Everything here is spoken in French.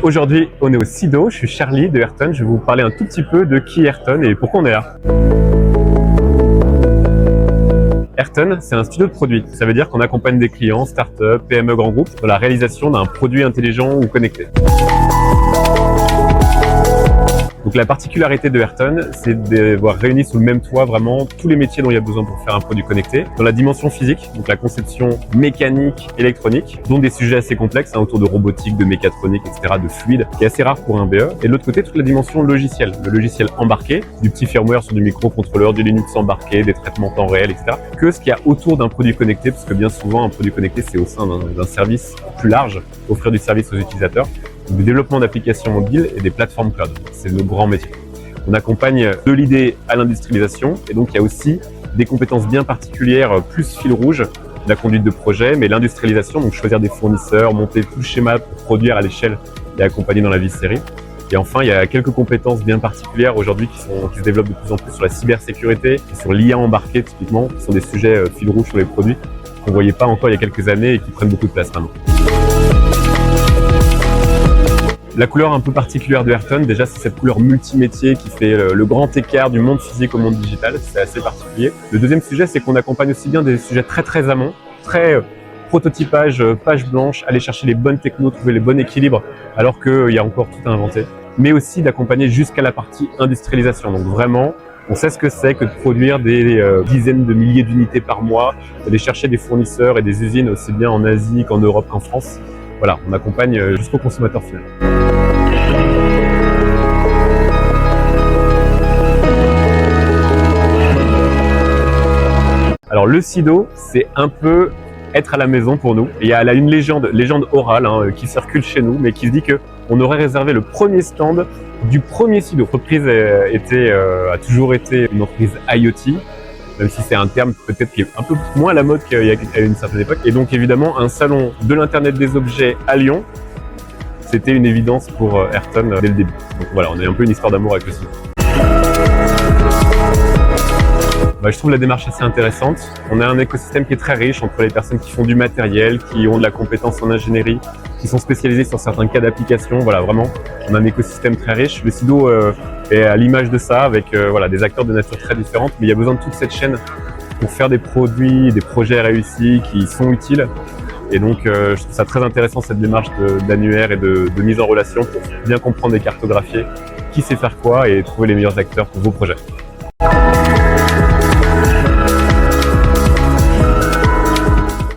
Aujourd'hui, on est au SIDO, je suis Charlie de Ayrton. Je vais vous parler un tout petit peu de qui est Ayrton et pourquoi on est là. Ayrton, c'est un studio de produits. Ça veut dire qu'on accompagne des clients, start-up, PME, grands groupes dans la réalisation d'un produit intelligent ou connecté. Donc la particularité de Ayrton, c'est d'avoir réuni sous le même toit vraiment tous les métiers dont il y a besoin pour faire un produit connecté. Dans la dimension physique, donc la conception mécanique, électronique, dont des sujets assez complexes autour de robotique, de mécatronique, etc., de fluide, qui est assez rare pour un BE. Et de l'autre côté, toute la dimension logicielle, le logiciel embarqué, du petit firmware sur du microcontrôleur, du Linux embarqué, des traitements temps réel, etc. Que ce qu'il y a autour d'un produit connecté, parce que bien souvent, un produit connecté, c'est au sein d'un service plus large, offrir du service aux utilisateurs. Du développement d'applications mobiles et des plateformes cloud. C'est nos grands métiers. On accompagne de l'idée à l'industrialisation et donc il y a aussi des compétences bien particulières, plus fil rouge, la conduite de projet, mais l'industrialisation, donc choisir des fournisseurs, monter tout le schéma pour produire à l'échelle et accompagner dans la vie de série. Et enfin, il y a quelques compétences bien particulières aujourd'hui qui se développent de plus en plus sur la cybersécurité et sur l'IA embarquée typiquement, qui sont des sujets fil rouge sur les produits qu'on ne voyait pas encore il y a quelques années et qui prennent beaucoup de place maintenant. La couleur un peu particulière de Ayrton, déjà c'est cette couleur multimétier qui fait le grand écart du monde physique au monde digital, c'est assez particulier. Le deuxième sujet, c'est qu'on accompagne aussi bien des sujets très amont, très prototypage, page blanche, aller chercher les bonnes technos, trouver les bons équilibres, alors qu'il y a encore tout à inventer. Mais aussi d'accompagner jusqu'à la partie industrialisation, donc vraiment, on sait ce que c'est que de produire des dizaines de milliers d'unités par mois, d'aller chercher des fournisseurs et des usines aussi bien en Asie qu'en Europe qu'en France. Voilà, on accompagne jusqu'au consommateur final. Alors le SIDO, c'est un peu être à la maison pour nous. Et il y a là une légende orale qui circule chez nous, mais qui se dit qu'on aurait réservé le premier stand du premier SIDO. L'entreprise a toujours été une entreprise IoT, même si c'est un terme peut-être qui est un peu moins à la mode qu'il y a une certaine époque. Et donc évidemment, un salon de l'Internet des objets à Lyon, c'était une évidence pour Ayrton dès le début. Donc voilà, on a un peu une histoire d'amour avec le SIDO. Je trouve la démarche assez intéressante. On a un écosystème qui est très riche entre les personnes qui font du matériel, qui ont de la compétence en ingénierie, qui sont spécialisées sur certains cas d'application. Voilà, vraiment, on a un écosystème très riche. Le SIDO est à l'image de ça, avec des acteurs de nature très différente, mais il y a besoin de toute cette chaîne pour faire des produits, des projets réussis qui sont utiles. Et donc, je trouve ça très intéressant cette démarche d'annuaire et de mise en relation pour bien comprendre et cartographier qui sait faire quoi et trouver les meilleurs acteurs pour vos projets.